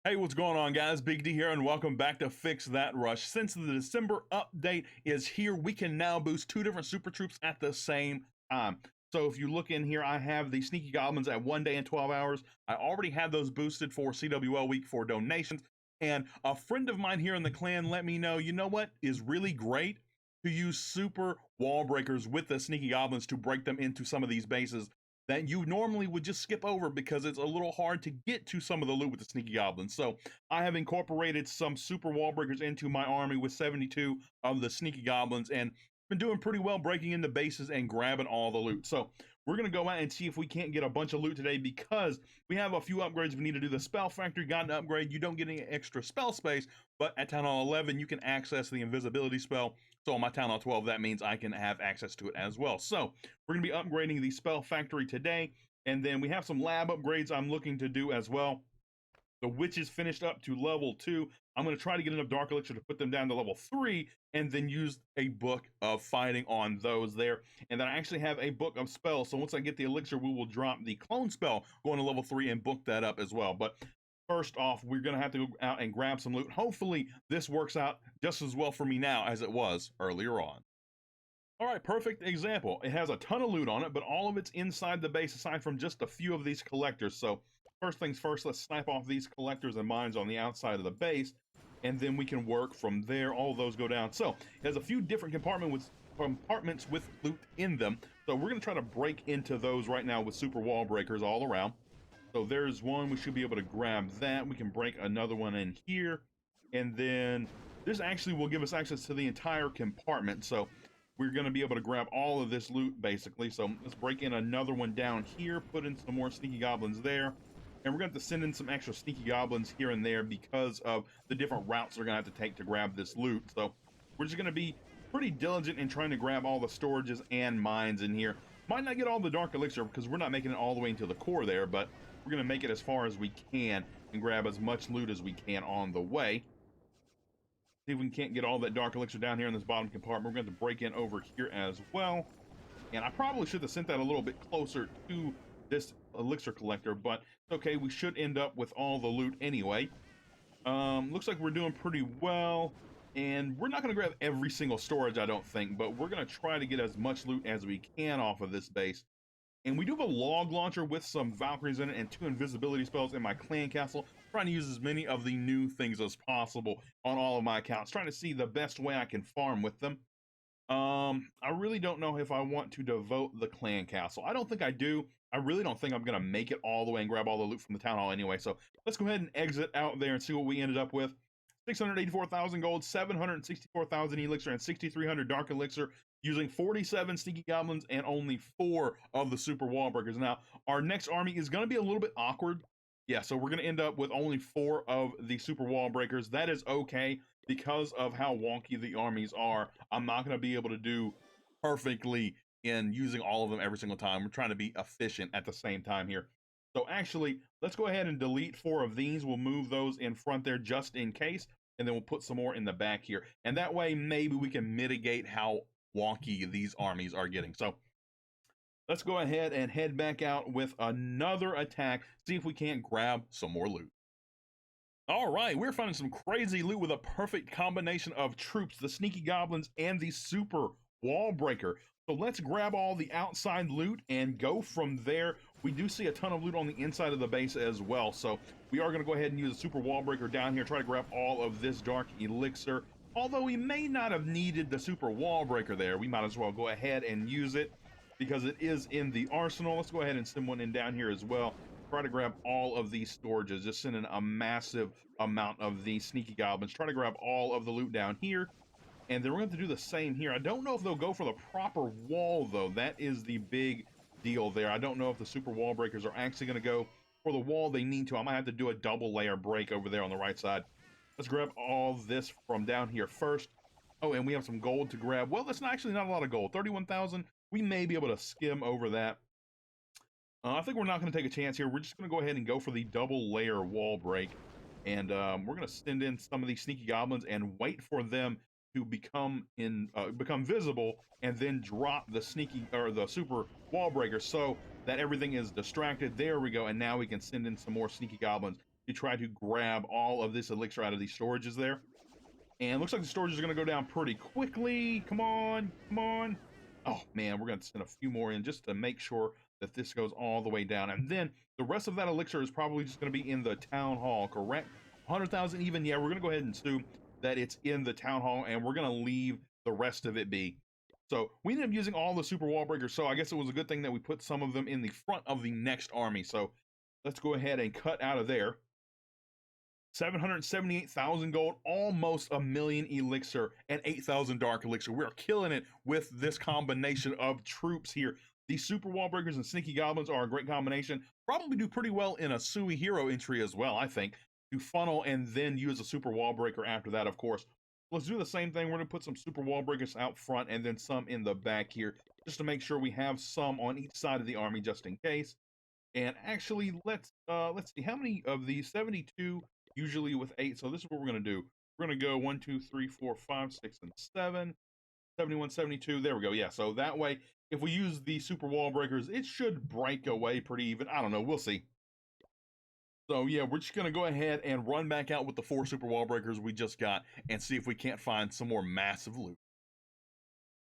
Hey, what's going on, guys? Big D here, and welcome back to Fix That Rush. Since the December update is here, we can now boost two different super troops at the same time. So if you look in here, I have the Sneaky Goblins at 1 day and 12 hours. I already had those boosted for CWL week for donations. And a friend of mine here in the clan let me know, you know what is really great? To use super wall breakers with the Sneaky Goblins to break them into some of these bases that you normally would just skip over because it's a little hard to get to some of the loot with the Sneaky Goblins. So I have incorporated some super wall breakers into my army with 72 of the Sneaky Goblins and been doing pretty well breaking into bases and grabbing all the loot. So we're going to go out and see if we can't get a bunch of loot today because we have a few upgrades we need to do. The Spell Factory got an upgrade. You don't get any extra spell space, but at Town Hall 11, you can access the invisibility spell. So on my Town Hall 12, that means I can have access to it as well. So we're going to be upgrading the Spell Factory today. And then we have some lab upgrades I'm looking to do as well. The witches finished up to level 2. I'm going to try to get enough dark elixir to put them down to level 3 and then use a book of fighting on those there. And then I actually have a book of spells. So once I get the elixir, we will drop the clone spell going to level 3 and book that up as well. But first off, we're going to have to go out and grab some loot. Hopefully this works out just as well for me now as it was earlier on. All right, perfect example. It has a ton of loot on it, but all of it's inside the base aside from just a few of these collectors. So first things first, let's snipe off these collectors and mines on the outside of the base, and then we can work from there. All of those go down. So it has a few different compartments with loot in them. So we're going to try to break into those right now with super wall breakers all around. So there's one. We should be able to grab that. We can break another one in here. And then this actually will give us access to the entire compartment. So we're going to be able to grab all of this loot, basically. So let's break in another one down here, put in some more Sneaky Goblins there. And we're going to have to send in some extra Sneaky Goblins here and there because of the different routes they're going to have to take to grab this loot. So we're just going to be pretty diligent in trying to grab all the storages and mines in here. Might not get all the Dark Elixir because we're not making it all the way into the core there, but we're going to make it as far as we can and grab as much loot as we can on the way. See if we can't get all that Dark Elixir down here in this bottom compartment. We're going to have to break in over here as well. And I probably should have sent that a little bit closer to this elixir collector, but it's okay. We should end up with all the loot anyway. Looks like we're doing pretty well. And we're not going to grab every single storage, I don't think, but we're going to try to get as much loot as we can off of this base. And we do have a log launcher with some Valkyries in it and 2 invisibility spells in my clan castle. Trying to use as many of the new things as possible on all of my accounts. Trying to see the best way I can farm with them. I really don't know if I want to devote the clan castle. I don't think I do. I really don't think I'm going to make it all the way and grab all the loot from the town hall anyway. So let's go ahead and exit out there and see what we ended up with. 684,000 gold, 764,000 elixir, and 6,300 dark elixir, using 47 Sneaky Goblins and only 4 of the super wall breakers. Now, our next army is going to be a little bit awkward. Yeah, so we're going to end up with only 4 of the super wall breakers. That is okay because of how wonky the armies are. I'm not going to be able to do perfectly in using all of them every single time. We're trying to be efficient at the same time here. So actually, let's go ahead and delete 4 of these. We'll move those in front there just in case, and then we'll put some more in the back here. And that way, maybe we can mitigate how wonky these armies are getting. So let's go ahead and head back out with another attack, see if we can't grab some more loot. All right, we're finding some crazy loot with a perfect combination of troops, the Sneaky Goblins, and the Super Wall Breaker. So let's grab all the outside loot and go from there. We do see a ton of loot on the inside of the base as well. So we are going to go ahead and use a Super Wall Breaker down here, try to grab all of this Dark Elixir. Although we may not have needed the Super Wall Breaker there, we might as well go ahead and use it because it is in the arsenal. Let's go ahead and send one in down here as well. Try to grab all of these storages, just send in a massive amount of these Sneaky Goblins. Try to grab all of the loot down here. And then we're going to do the same here. I don't know if they'll go for the proper wall, though. That is the big deal there. I don't know if the super wall breakers are actually going to go for the wall they need to. I might have to do a double layer break over there on the right side. Let's grab all this from down here first. Oh, and we have some gold to grab. Well, that's actually not a lot of gold. 31,000. We may be able to skim over that. I think we're not going to take a chance here. We're just going to go ahead and go for the double layer wall break. And we're going to send in some of these Sneaky Goblins and wait for them to become visible, and then drop the sneaky or the super wall breaker so that everything is distracted. There we go, and now we can send in some more Sneaky Goblins to try to grab all of this elixir out of these storages there. And looks like the storages are going to go down pretty quickly. Come on, come on. Oh man, we're going to send a few more in just to make sure that this goes all the way down. And then the rest of that elixir is probably just going to be in the town hall, correct? 100,000 even. Yeah, we're going to go ahead and assume that it's in the town hall, and we're going to leave the rest of it be. So we ended up using all the super wall breakers, so I guess it was a good thing that we put some of them in the front of the next army. So let's go ahead and cut out of there. 778,000 gold, almost a million elixir, and 8,000 dark elixir. We're killing it with this combination of troops here. These super wall breakers and sneaky goblins are a great combination. Probably do pretty well in a Sui hero entry as well, I think. To funnel and then use a super wall breaker after that, of course. Let's do the same thing. We're going to put some super wall breakers out front and then some in the back here, just to make sure we have some on each side of the army just in case. And actually, let's see, how many of these? 72 usually with 8. So this is what we're going to do. We're going to go 1, 2, 3, 4, 5, 6, and 7. 71, 72. There we go. Yeah, so that way, if we use the super wall breakers, it should break away pretty even. I don't know. We'll see. So yeah, we're just going to go ahead and run back out with the 4 super wall breakers we just got and see if we can't find some more massive loot.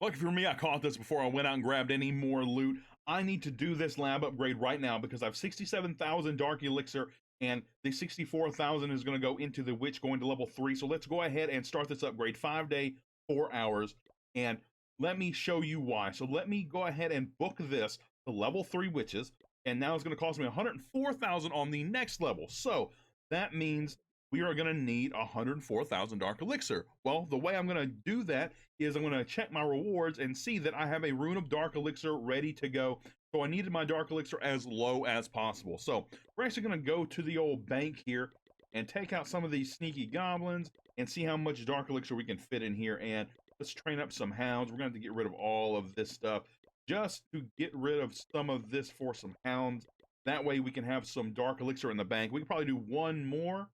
Lucky for me, I caught this before I went out and grabbed any more loot. I need to do this lab upgrade right now because I have 67,000 dark elixir and the 64,000 is going to go into the witch going to level 3. So let's go ahead and start this upgrade. 5-day, 4 hours. And let me show you why. So let me go ahead and book this to level 3 witches. And now it's going to cost me 104,000 on the next level. So that means we are going to need 104,000 dark elixir. Well, the way I'm going to do that is I'm going to check my rewards and see that I have a rune of dark elixir ready to go. So I needed my dark elixir as low as possible. So we're actually going to go to the old bank here and take out some of these sneaky goblins and see how much dark elixir we can fit in here. And let's train up some hounds. We're going to have to get rid of all of this stuff just to get rid of some of this for some hounds. That way we can have some dark elixir in the bank. We can probably do one more.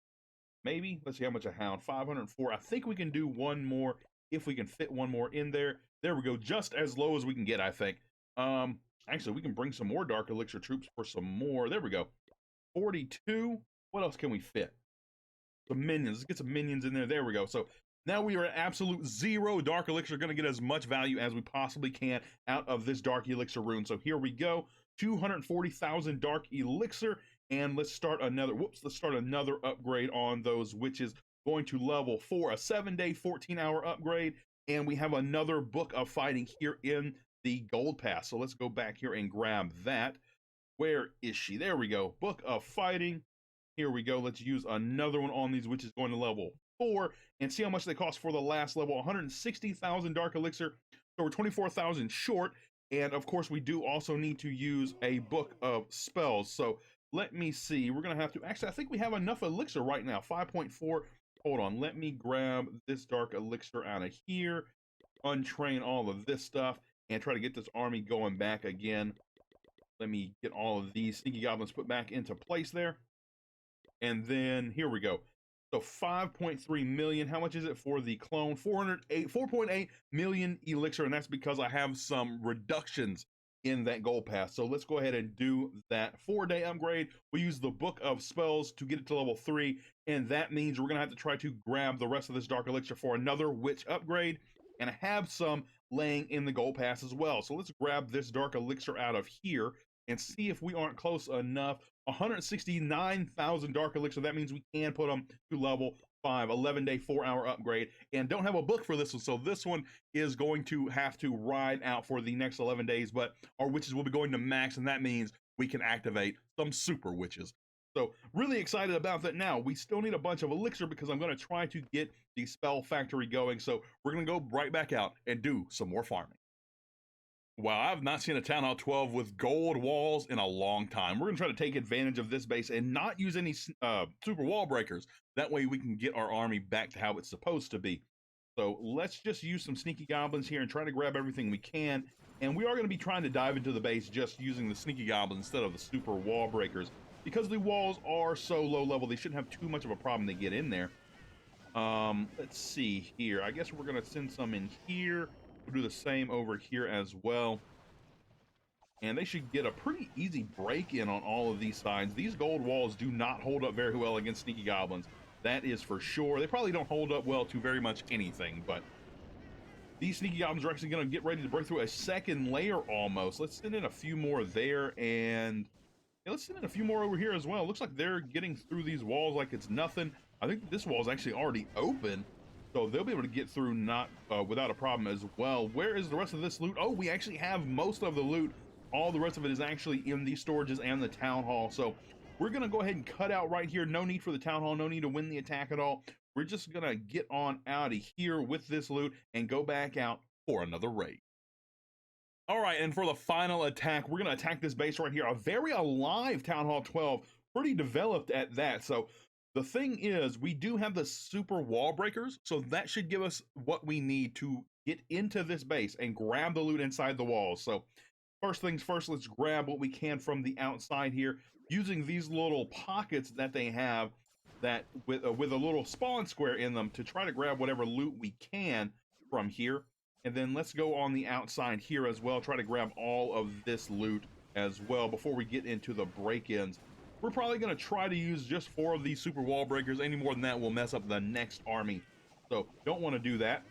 Maybe. Let's see how much a hound. 504. I think we can do one more if we can fit one more in there. There we go. Just as low as we can get, I think. Actually, we can bring some more dark elixir troops for some more. There we go. 42. What else can we fit? Some minions. Let's get some minions in there. There we go. So now we are at absolute 0 dark elixir. Going to get as much value as we possibly can out of this dark elixir rune. So here we go. 240,000 dark elixir. And let's start another, let's start another upgrade on those witches. Going to level 4, a 7-day, 14-hour upgrade. And we have another book of fighting here in the gold pass. So let's go back here and grab that. Where is she? There we go. Book of fighting. Here we go. Let's use another one on these witches going to level 4 and see how much they cost for the last level. 160,000 dark elixir. So we're 24,000 short. And of course, we do also need to use a book of spells. So let me see. We're going to have to... Actually, I think we have enough elixir right now. 5.4. Hold on. Let me grab this dark elixir out of here. Untrain all of this stuff. And try to get this army going back again. Let me get all of these sneaky goblins put back into place there. And then, here we go. So 5.3 million. How much is it for the clone? 4.8 million elixir. And that's because I have some reductions in that gold pass. So let's go ahead and do that 4-day upgrade. We use the book of spells to get it to level 3, and that means we're gonna have to try to grab the rest of this dark elixir for another witch upgrade, and I have some laying in the gold pass as well. So let's grab this dark elixir out of here and see if we aren't close enough. 169,000 dark elixir. That means we can put them to level 5, 11-day, 4-hour upgrade, and don't have a book for this one, so this one is going to have to ride out for the next 11 days, but our witches will be going to max, and that means we can activate some super witches. So really excited about that. Now we still need a bunch of elixir because I'm going to try to get the spell factory going, so we're going to go right back out and do some more farming. Wow, I've not seen a Town Hall 12 with gold walls in a long time. We're going to try to take advantage of this base and not use any super wall breakers. That way we can get our army back to how it's supposed to be. So let's just use some sneaky goblins here and try to grab everything we can. And we are going to be trying to dive into the base just using the sneaky goblins instead of the super wall breakers. Because the walls are so low level, they shouldn't have too much of a problem to get in there. Let's see here. I guess we're going to send some in here. We'll do the same over here as well. and they should get a pretty easy break in on all of these sides. These gold walls do not hold up very well against sneaky goblins. That is for sure. They probably don't hold up well to very much anything, but these sneaky goblins are actually going to get ready to break through a second layer almost. Let's send in a few more there, and yeah, let's send in a few more over here as well. Looks like they're getting through these walls like it's nothing. I think this wall is actually already open, so they'll be able to get through not without a problem as well. Where is the rest of this loot? Oh, we actually have most of the loot. All the rest of it is actually in these storages and the town hall. So we're going to go ahead and cut out right here. No need for the town hall. No need to win the attack at all. We're just going to get on out of here with this loot and go back out for another raid. All right, and for the final attack, we're going to attack this base right here. A very alive Town Hall 12, pretty developed at that. So the thing is, we do have the super wall breakers, so that should give us what we need to get into this base and grab the loot inside the walls. So first things first, let's grab what we can from the outside here, using these little pockets that they have that with a little spawn square in them to try to grab whatever loot we can from here. And then let's go on the outside here as well, try to grab all of this loot as well before we get into the break-ins. We're probably going to try to use just 4 of these super wall breakers. Any more than that will mess up the next army. So don't want to do that.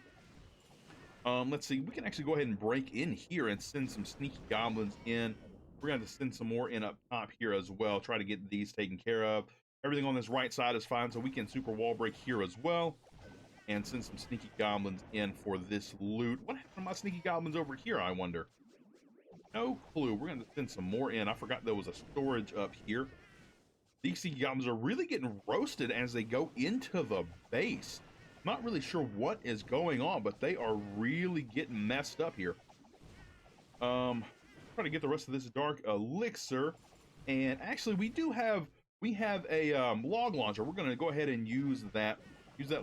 Let's see, we can actually go ahead and break in here and send some sneaky goblins in. We're going to send some more in up top here as well, try to get these taken care of. Everything on this right side is fine, so we can super wall break here as well and send some sneaky goblins in for this loot. What happened to my sneaky goblins over here, I wonder? No clue. We're going to send some more in. I forgot there was a storage up here. These sneaky goblins are really getting roasted as they go into the base. Not really sure what is going on, but they are really getting messed up here. Try to get the rest of this dark elixir. And actually, we have a log launcher. We're going to go ahead and use that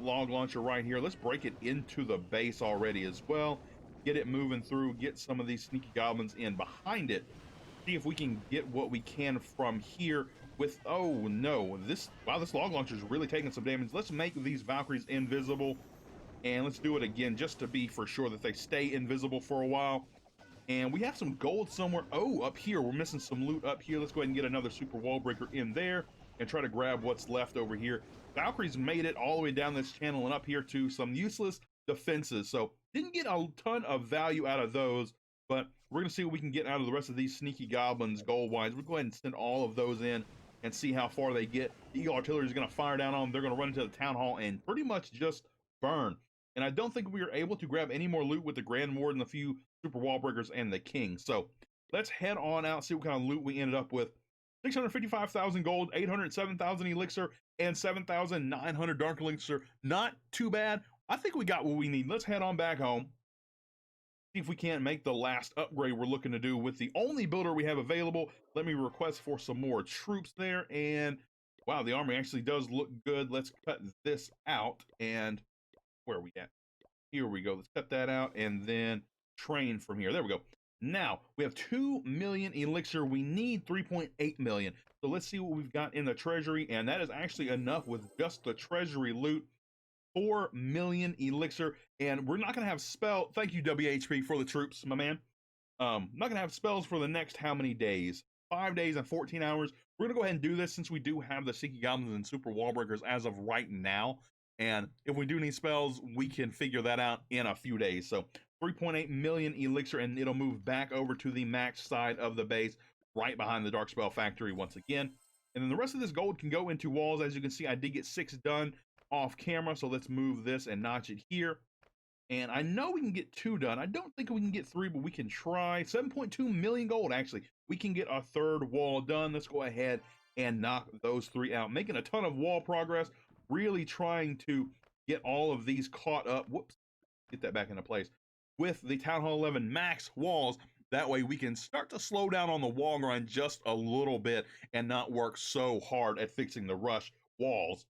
log launcher right here. Let's break it into the base already as well. Get it moving through, get some of these sneaky goblins in behind it. See if we can get what we can from here with, oh no, this log launcher is really taking some damage. Let's make these Valkyries invisible, and let's do it again just to be for sure that they stay invisible for a while. And we have some gold somewhere. Oh, up here, we're missing some loot up here. Let's go ahead and get another super wall breaker in there and try to grab what's left over here. Valkyries made it all the way down this channel and up here to some useless defenses. So didn't get a ton of value out of those, but we're gonna see what we can get out of the rest of these sneaky goblins gold-wise. We'll go ahead and send all of those in and see how far they get. The Eagle Artillery is gonna fire down on them. They're gonna run into the town hall and pretty much just burn. And I don't think we were able to grab any more loot with the Grand Warden, a few super wall breakers, and the King. So let's head on out, see what kind of loot we ended up with. 655,000 gold, 807,000 elixir, and 7,900 dark elixir. Not too bad. I think we got what we need. Let's head on back home. See if we can't make the last upgrade we're looking to do with the only builder we have available. Let me request for some more troops there. And wow, the army actually does look good. Let's cut this out. And where are we at? Here we go. Let's cut that out and then train from here. There we go. Now, we have 2 million elixir. We need 3.8 million. So let's see what we've got in the treasury. And that is actually enough with just the treasury loot. 4 million elixir. And we're not going to have spell. Thank you, WHP, for the troops, my man. Not going to have spells for the next how many days? 5 days and 14 hours. We're going to go ahead and do this since we do have the Sneaky Goblins and Super Wall Breakers as of right now. And if we do need spells, we can figure that out in a few days. So 3.8 million elixir, and it'll move back over to the max side of the base, right behind the Dark Spell Factory once again. And then the rest of this gold can go into walls. As you can see, I did get 6 done off camera, so let's move this and notch it here. And I know we can get 2 done. I don't think we can get 3, but we can try. 7.2 million gold, actually. We can get a 3rd wall done. Let's go ahead and knock those 3 out. Making a ton of wall progress. Really trying to get all of these caught up. Whoops. Get that back into place. With the Town Hall 11 max walls. That way we can start to slow down on the wall grind just a little bit and not work so hard at fixing the rush walls.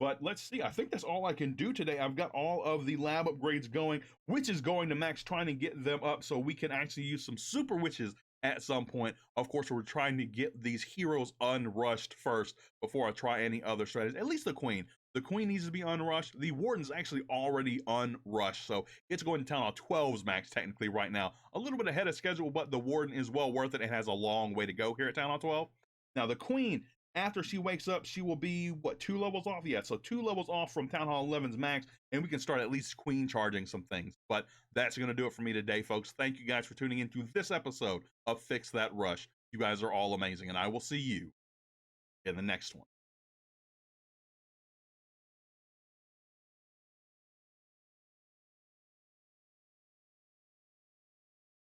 But let's see, I think that's all I can do today. I've got all of the lab upgrades going, which is going to max, trying to get them up so we can actually use some super witches at some point. Of course, we're trying to get these heroes unrushed first before I try any other strategies. At least the queen. The queen needs to be unrushed. The warden's actually already unrushed, so it's going to Town Hall 12's max technically right now. A little bit ahead of schedule, but the warden is well worth it. It has a long way to go here at Town Hall 12. Now the queen, after she wakes up, she will be, what, 2 levels off? Yeah, so 2 levels off from Town Hall 11's max, and we can start at least queen charging some things. But that's going to do it for me today, folks. Thank you guys for tuning into this episode of Fix That Rush. You guys are all amazing, and I will see you in the next one.